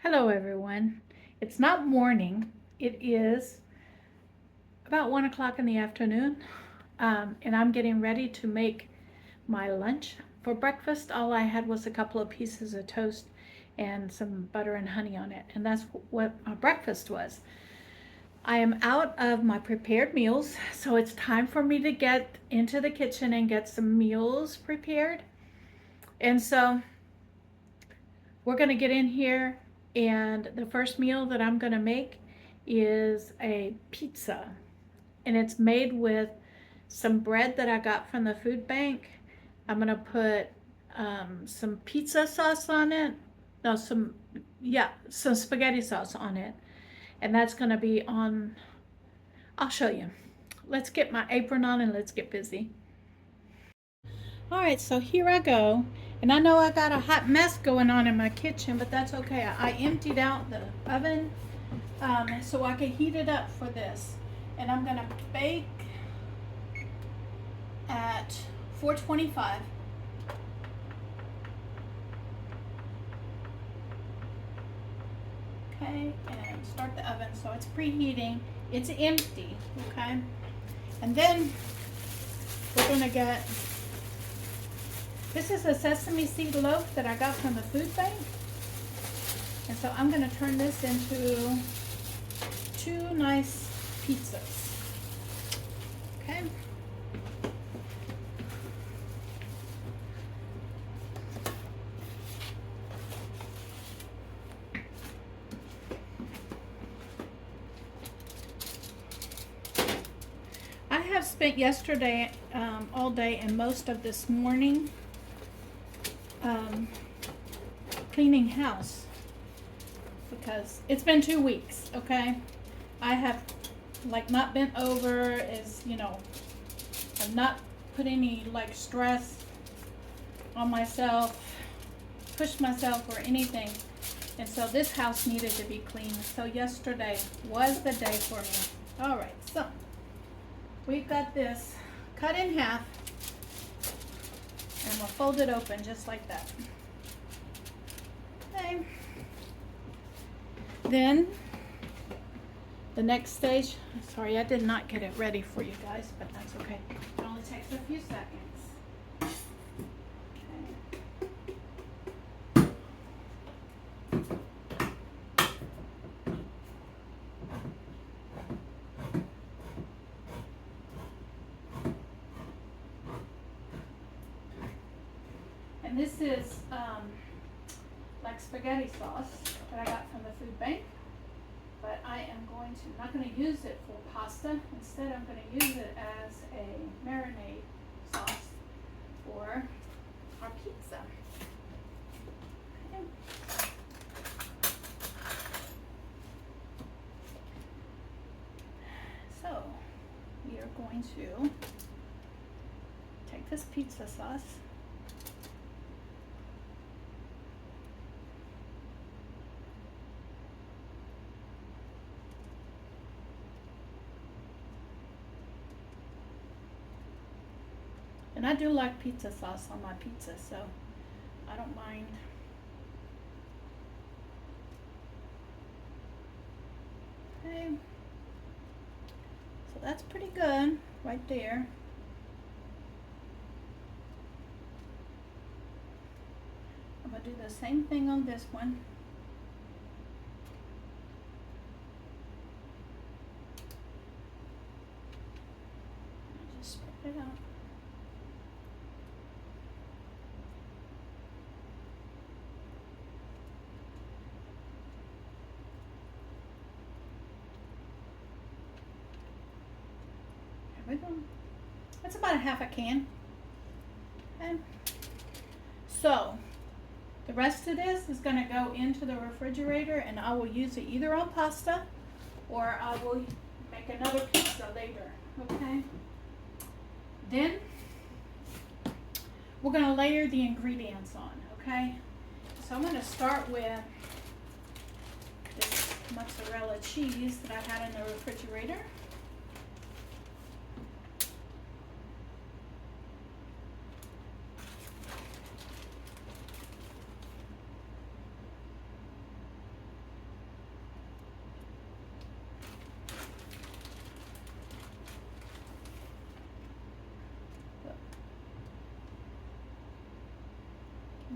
Hello, everyone. It's not morning. It is about 1 o'clock in the afternoon, and I'm getting ready to make my lunch. For breakfast, all I had was a couple of pieces of toast and some butter and honey on it, and that's what my breakfast was. I am out of my prepared meals, so it's time for me to get into the kitchen and get some meals prepared. And so we're going to get in here, and the first meal that I'm going to make is a pizza, and it's made with some bread that I got from the food bank. I'm going to put some pizza sauce on it. No, some spaghetti sauce on it, and that's going to be on. I'll show you. Let's get my apron on and let's get busy. All right, so here I go. And I know I got a hot mess going on in my kitchen, but that's okay. I emptied out the oven so I can heat it up for this. And I'm gonna bake at 425. Okay, and start the oven so it's preheating. It's empty, okay? And then we're gonna get, this is a sesame seed loaf that I got from the food bank. And so I'm gonna turn this into two nice pizzas, okay? I have spent yesterday all day and most of this morning cleaning house because it's been 2 weeks, okay? I have not bent over, I've not put any stress on myself, pushed myself or anything. And so this house needed to be cleaned. So yesterday was the day for me. All right, so we've got this cut in half, and we'll fold it open just like that. Okay. Then the next stage, sorry, I did not get it ready for you guys, but that's okay. It only takes a few seconds. And this is like spaghetti sauce that I got from the food bank. But I am not going to use it for pasta. Instead, I'm going to use it as a marinade sauce for our pizza. Okay. So, we are going to take this pizza sauce. And I do like pizza sauce on my pizza, so I don't mind. Okay. So that's pretty good right there. I'm going to do the same thing on this one. I just spread it out. There we go. That's about a half a can. Okay. So the rest of this is going to go into the refrigerator, and I will use it either on pasta or I will make another pizza later. Okay. Then we're going to layer the ingredients on. Okay. So I'm going to start with this mozzarella cheese that I had in the refrigerator.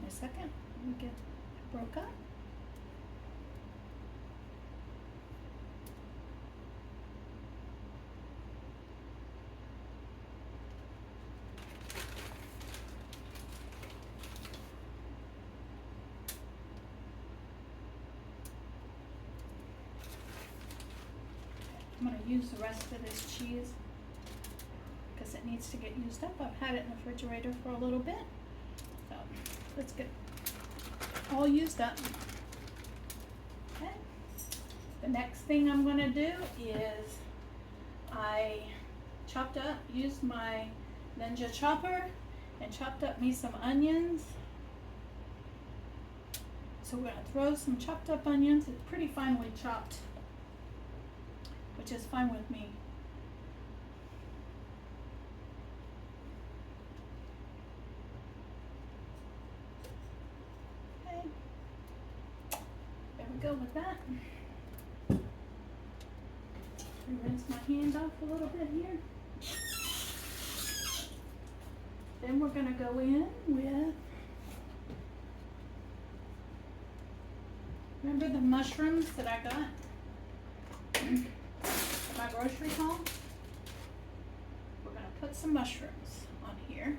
a second. Let me get it broke up. I'm going to use the rest of this cheese because it needs to get used up. I've had it in the refrigerator for a little bit. So let's get it all used up. Okay. The next thing I'm going to do is I used my Ninja chopper and chopped up me some onions. So we're going to throw some chopped up onions. It's pretty finely chopped, which is fine with me. Okay, there we go with that. Rinse my hand off a little bit here. Then we're going to go in with, remember the mushrooms that I got at my grocery haul? We're going to put some mushrooms on here.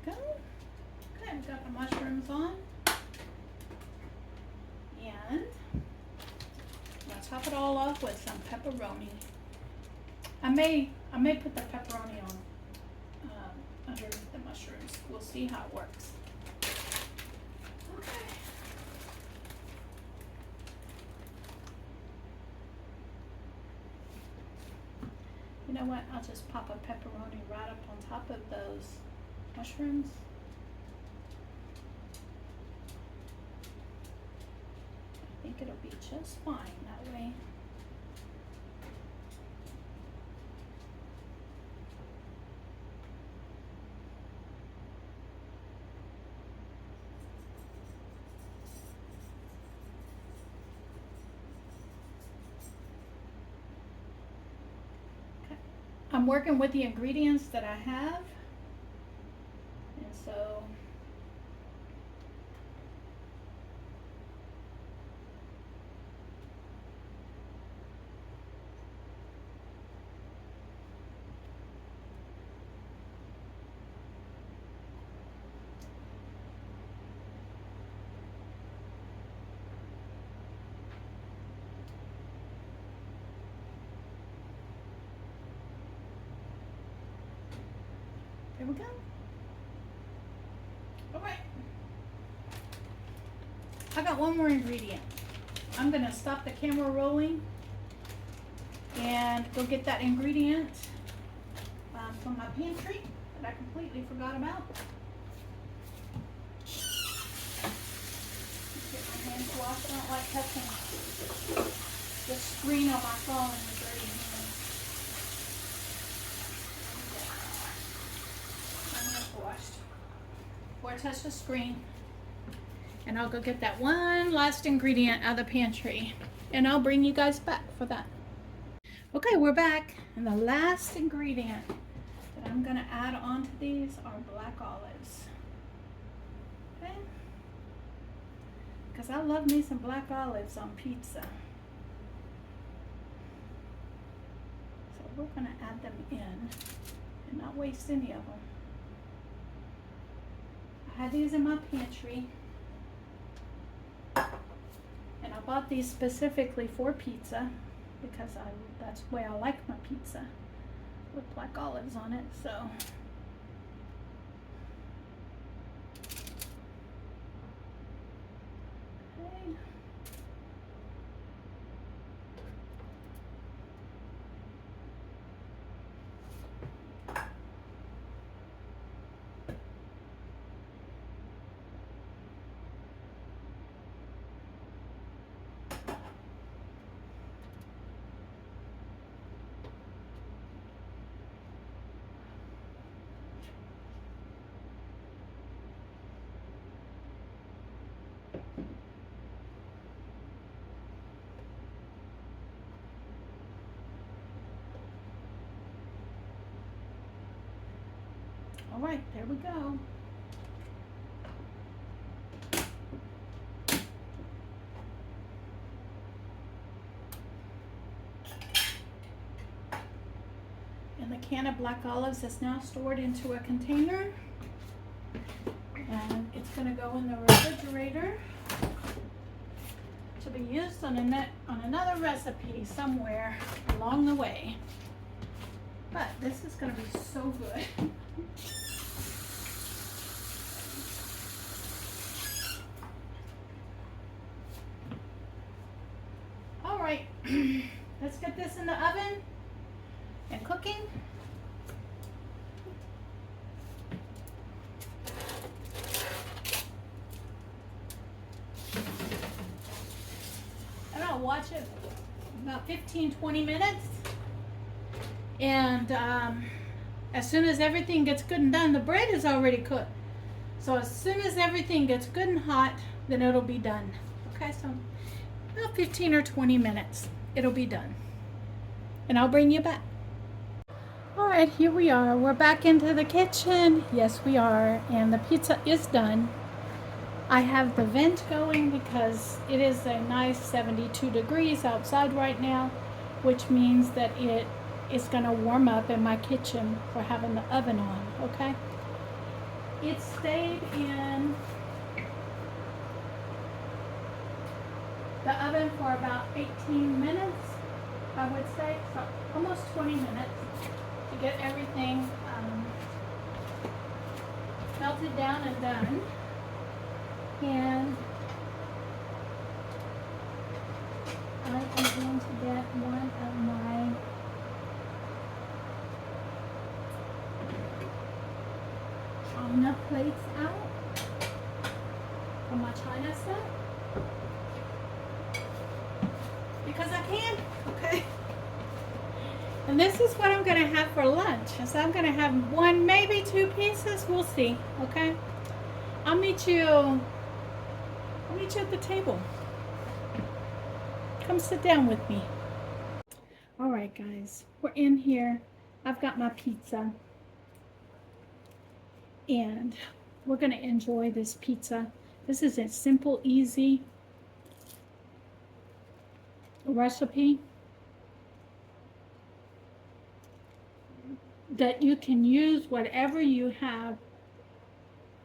Go. Okay, I've got the mushrooms on, and I'm gonna top it all off with some pepperoni. I may put the pepperoni on underneath the mushrooms. We'll see how it works. Okay. You know what? I'll just pop a pepperoni right up on top of those mushrooms. I think it'll be just fine that way. Okay. I'm working with the ingredients that I have. And so there we go. All right. I got one more ingredient. I'm gonna stop the camera rolling and go get that ingredient from my pantry that I completely forgot about. Get my hands washed. I don't like touching the screen on my phone with dirty hands. My hands washed before I touch the screen. And I'll go get that one last ingredient out of the pantry. And I'll bring you guys back for that. Okay, we're back. And the last ingredient that I'm going to add onto these are black olives. Okay? Because I love me some black olives on pizza. So we're going to add them in and not waste any of them. I had these in my pantry. And I bought these specifically for pizza because that's the way I like my pizza, with black olives on it. So okay. All right, there we go. And the can of black olives is now stored into a container. And it's going to go in the refrigerator to be used on another recipe somewhere along the way. But this is going to be so good. All right, let's get this in the oven and cooking. And I'll watch it about 15-20 minutes. And as soon as everything gets good and done, the bread is already cooked. So as soon as everything gets good and hot, then it'll be done. Okay, so about 15 or 20 minutes, it'll be done. And I'll bring you back. All right, here we are. We're back into the kitchen. Yes, we are. And the pizza is done. I have the vent going because it is a nice 72 degrees outside right now, which means that it is going to warm up in my kitchen for having the oven on, okay? It stayed in the oven for about 18 minutes, I would say, so almost 20 minutes to get everything melted down and done. And I am going to get one of my china plates out from my china set because I can, okay? And this is what I'm going to have for lunch. So I'm going to have one, maybe two pieces. We'll see, okay? I'll meet you at the table. Come sit down with me. All right, guys, we're in here. I've got my pizza. And we're going to enjoy this pizza. This is a simple, easy recipe that you can use whatever you have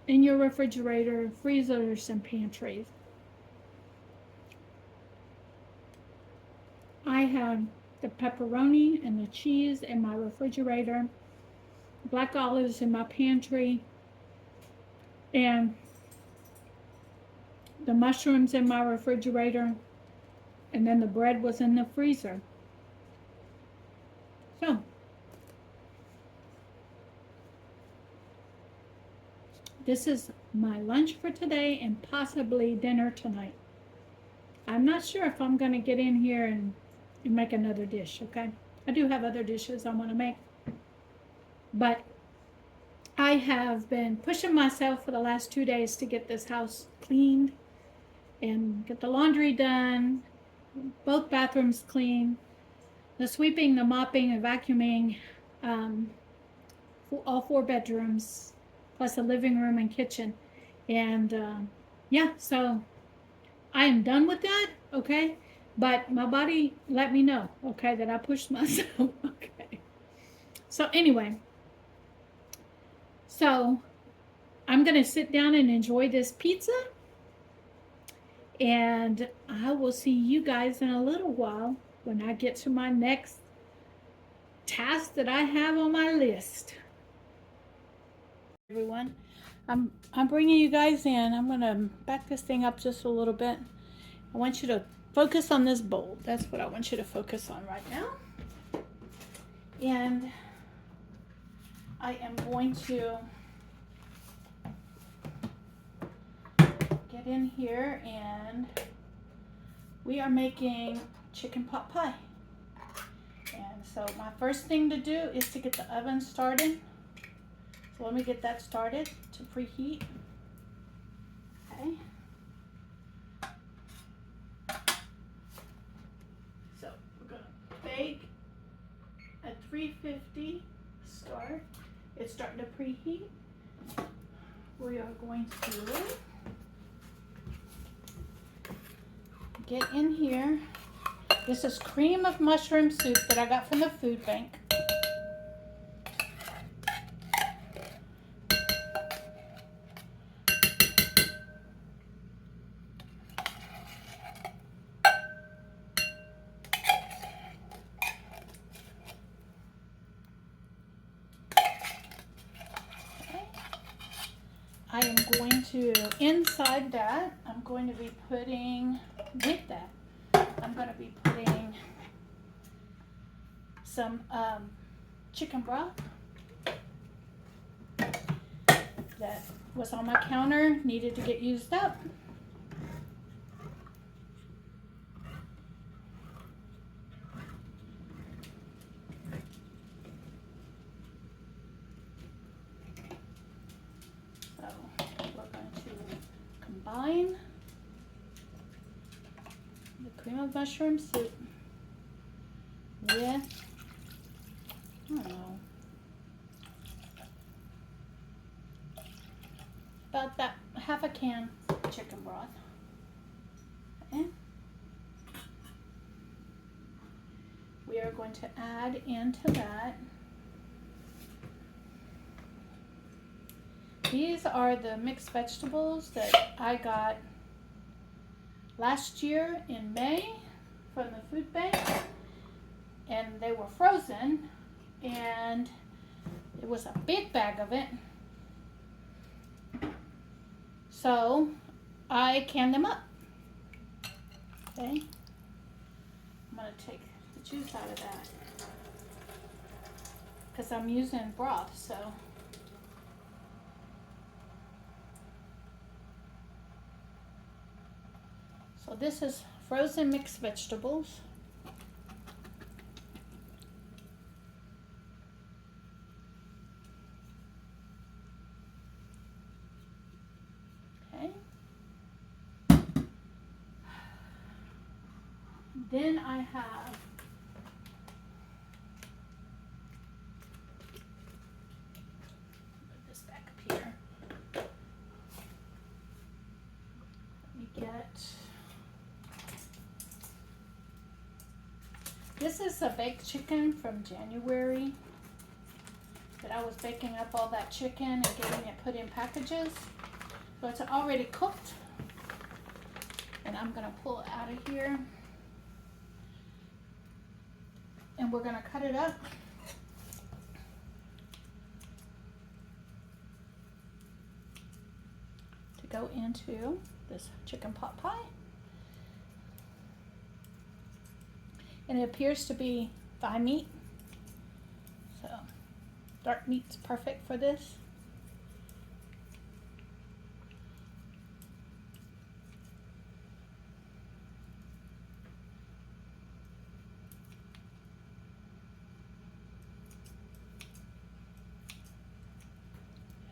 in your refrigerator, freezers, and pantries. I have the pepperoni and the cheese in my refrigerator, black olives in my pantry, and the mushrooms in my refrigerator, and then the bread was in the freezer. So, this is my lunch for today and possibly dinner tonight. I'm not sure if I'm going to get in here and make another dish, okay? I do have other dishes I want to make. But I have been pushing myself for the last 2 days to get this house cleaned and get the laundry done, both bathrooms clean, the sweeping, the mopping, and vacuuming, all 4 bedrooms, plus the living room and kitchen. And yeah, so I am done with that, okay? But my body let me know, okay, that I pushed myself, okay? So anyway, so I'm going to sit down and enjoy this pizza. And I will see you guys in a little while when I get to my next task that I have on my list. Everyone, I'm bringing you guys in. I'm going to back this thing up just a little bit. I want you to focus on this bowl. That's what I want you to focus on right now. And I am going to get in here, and we are making chicken pot pie. And so my first thing to do is to get the oven started. So let me get that started to preheat. Okay. preheat. We are going to get in here. This is cream of mushroom soup that I got from the food bank. I am going to, inside that, I'm going to be putting, with that, I'm going to be putting some chicken broth that was on my counter, needed to get used up. Combine the cream of mushroom soup with, I don't know, about that half a can of chicken broth. Okay. We are going to add into that. These are the mixed vegetables that I got last year in May from the food bank, and they were frozen, and it was a big bag of it. So I canned them up. Okay, I'm going to take the juice out of that because I'm using broth, so. So this is frozen mixed vegetables. Okay. Then I have put this back up here. Let me get. This is a baked chicken from January that I was baking up all that chicken and getting it put in packages. So it's already cooked. And I'm going to pull it out of here. And we're going to cut it up. To go into this chicken pot pie. And it appears to be thigh meat. So dark meat's perfect for this.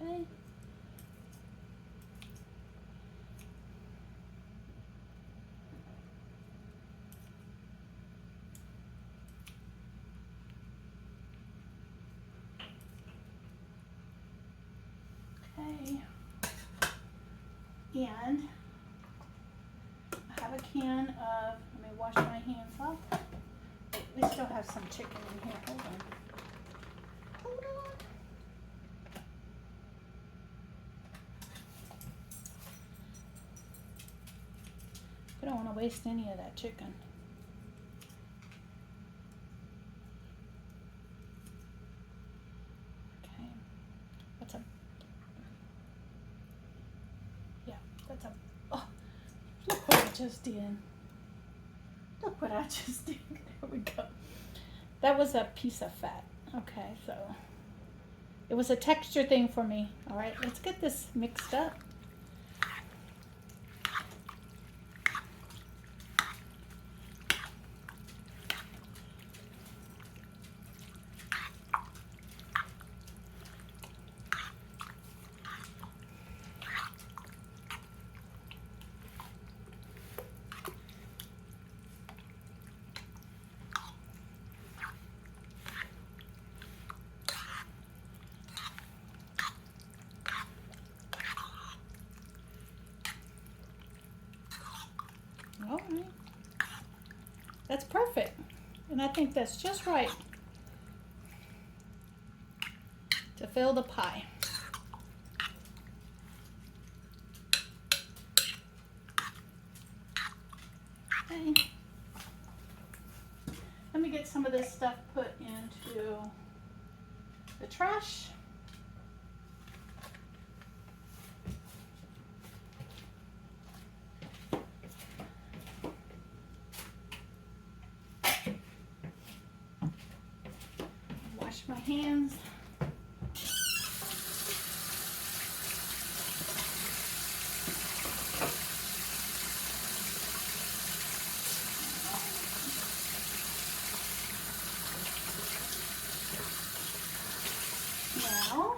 Okay. Okay, and I have a can of, let me wash my hands off. Wait, we still have some chicken in here, hold on. Hold on. We don't want to waste any of that chicken. Okay, that's a, yeah, that's a, oh, look what I just did. Look what I just did. There we go. That was a piece of fat. Okay, so it was a texture thing for me. All right, let's get this mixed up. All right. That's perfect. And I think that's just right to fill the pie. Okay. Let me get some of this stuff put into the trash. Wash my hands. Now,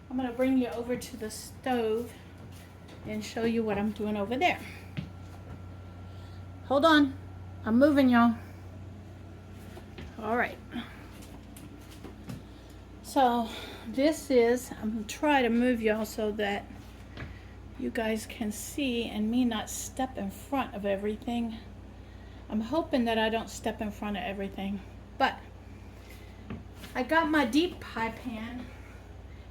I'm going to bring you over to the stove and show you what I'm doing over there. Hold on, I'm moving, y'all. All right. So this is, I'm going to try to move y'all so that you guys can see and me not step in front of everything. I'm hoping that I don't step in front of everything. But I got my deep pie pan.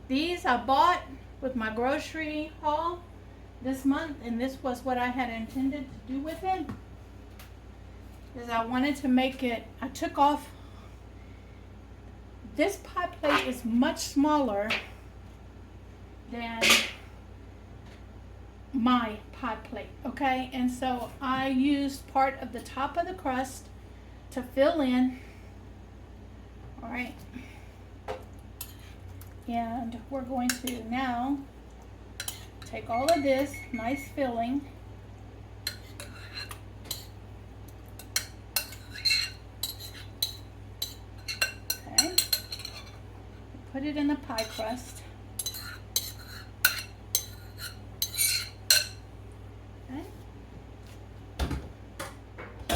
These I bought with my grocery haul this month, and this was what I had intended to do with it. Is I wanted to make it, I took off, this pie plate is much smaller than my pie plate, okay? And so I used part of the top of the crust to fill in. All right. And we're going to now take all of this nice filling, okay, put it in the pie crust. Okay. I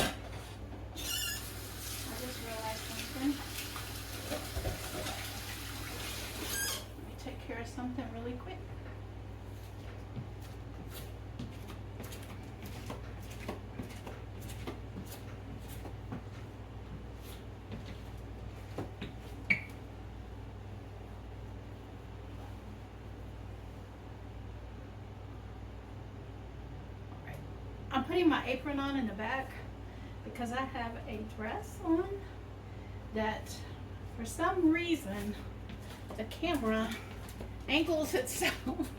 just realized something. Let me take care of something really quick. I'm putting my apron on in the back because I have a dress on that for some reason the camera angles itself.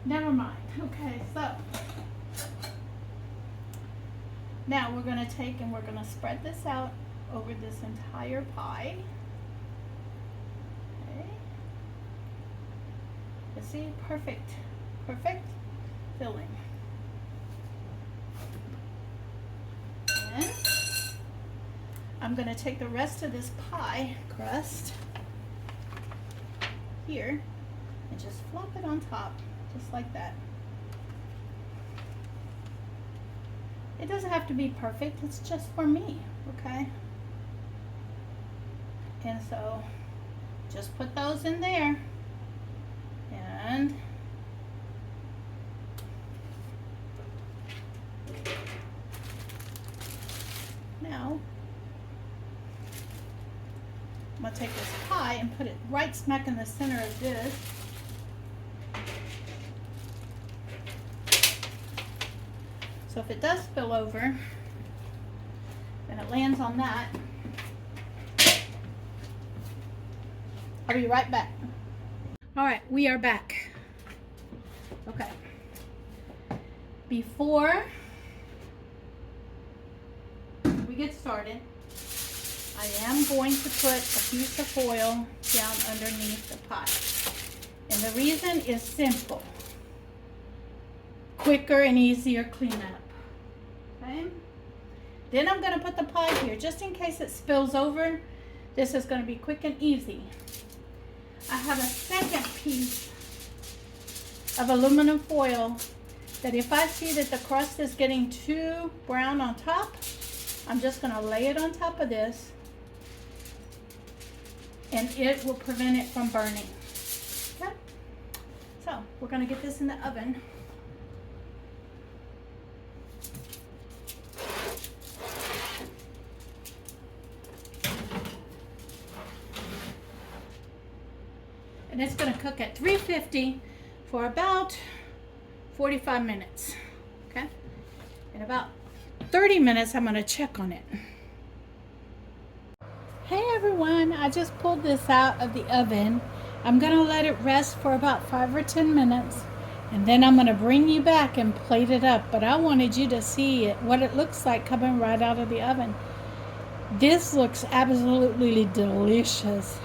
Never mind. Okay, so now we're going to take and we're going to spread this out over this entire pie. See, perfect filling. And I'm going to take the rest of this pie crust here and just flop it on top, just like that. It doesn't have to be perfect, it's just for me, okay? And so just put those in there. And now I'm going to take this pie and put it right smack in the center of this. So if it does spill over, then it lands on that. I'll be right back. All right, we are back. Okay. Before we get started, I am going to put a piece of foil down underneath the pie. And the reason is simple. Quicker and easier cleanup. Okay? Then I'm going to put the pie here just in case it spills over. This is going to be quick and easy. I have a second piece of aluminum foil that if I see that the crust is getting too brown on top, I'm just going to lay it on top of this, and it will prevent it from burning. Okay? So we're going to get this in the oven. And it's going to cook at 350 for about 45 minutes. Okay? In about 30 minutes, I'm going to check on it. Hey everyone, I just pulled this out of the oven. I'm going to let it rest for about 5 or 10 minutes. And then I'm going to bring you back and plate it up. But I wanted you to see it, what it looks like coming right out of the oven. This looks absolutely delicious.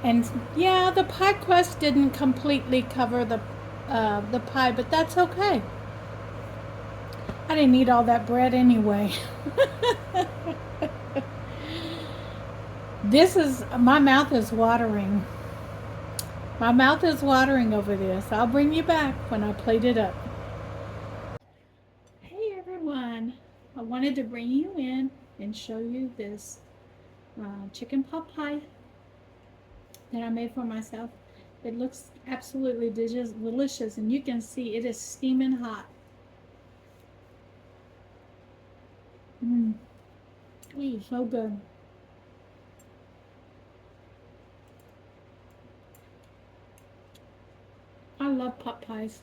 And yeah, the pie crust didn't completely cover the pie, but that's okay. I didn't eat all that bread anyway. My mouth is watering. My mouth is watering over this. I'll bring you back when I plate it up. Hey everyone, I wanted to bring you in and show you this chicken pot pie that I made for myself. It looks absolutely delicious, and you can see it is steaming hot. It is so good. I love pot pies.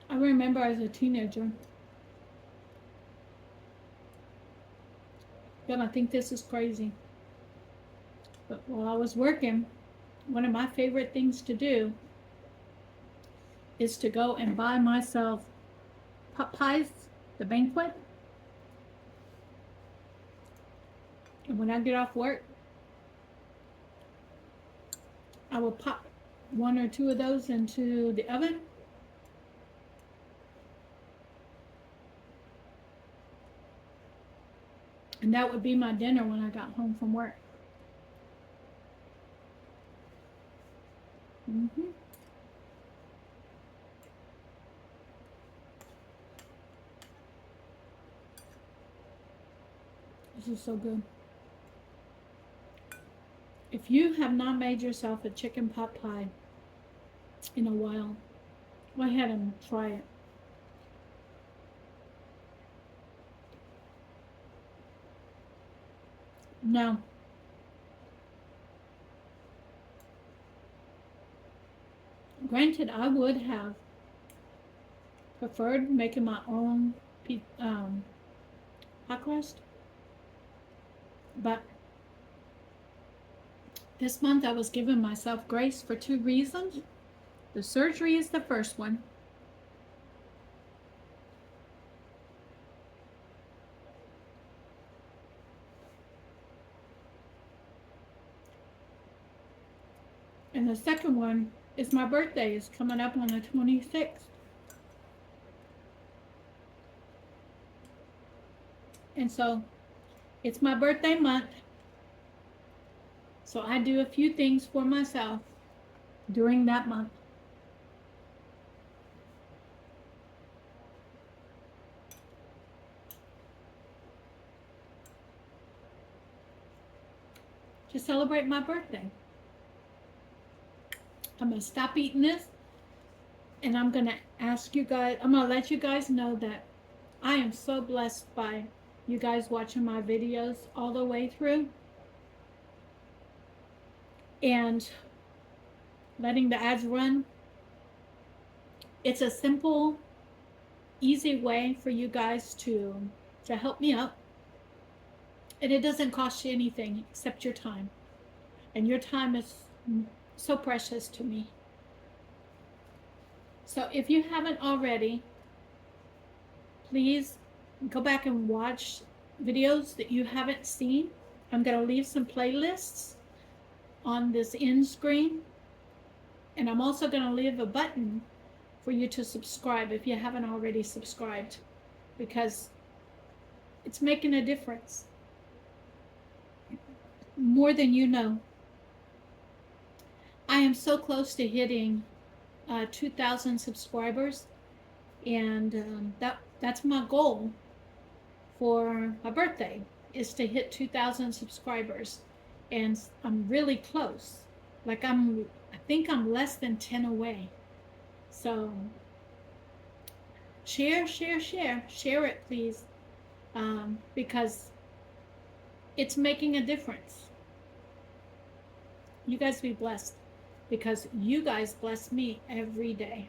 I remember as a teenager, I think this is crazy, but while I was working, one of my favorite things to do is to go and buy myself pot pies, the banquet. And when I get off work, I will pop 1 or 2 of those into the oven. And that would be my dinner when I got home from work. This is so good. If you have not made yourself a chicken pot pie in a while, go ahead and try it. Now, granted, I would have preferred making my own pie crust, but this month I was giving myself grace for 2 reasons. The surgery is the first one. And the second one is my birthday is coming up on the 26th. And so it's my birthday month. So I do a few things for myself during that month. To celebrate my birthday. I'm going to stop eating this, and I'm going to ask you guys, I'm going to let you guys know that I am so blessed by you guys watching my videos all the way through and letting the ads run. It's a simple, easy way for you guys to help me out, and it doesn't cost you anything except your time, and your time is so precious to me. So if you haven't already, please go back and watch videos that you haven't seen. I'm going to leave some playlists on this end screen, and I'm also going to leave a button for you to subscribe if you haven't already subscribed, because it's making a difference more than you know. I am so close to hitting 2,000 subscribers, and that's my goal for my birthday, is to hit 2,000 subscribers, and I'm really close. Like I think I'm less than 10 away. So share it, please, because it's making a difference. You guys be blessed, because you guys bless me every day.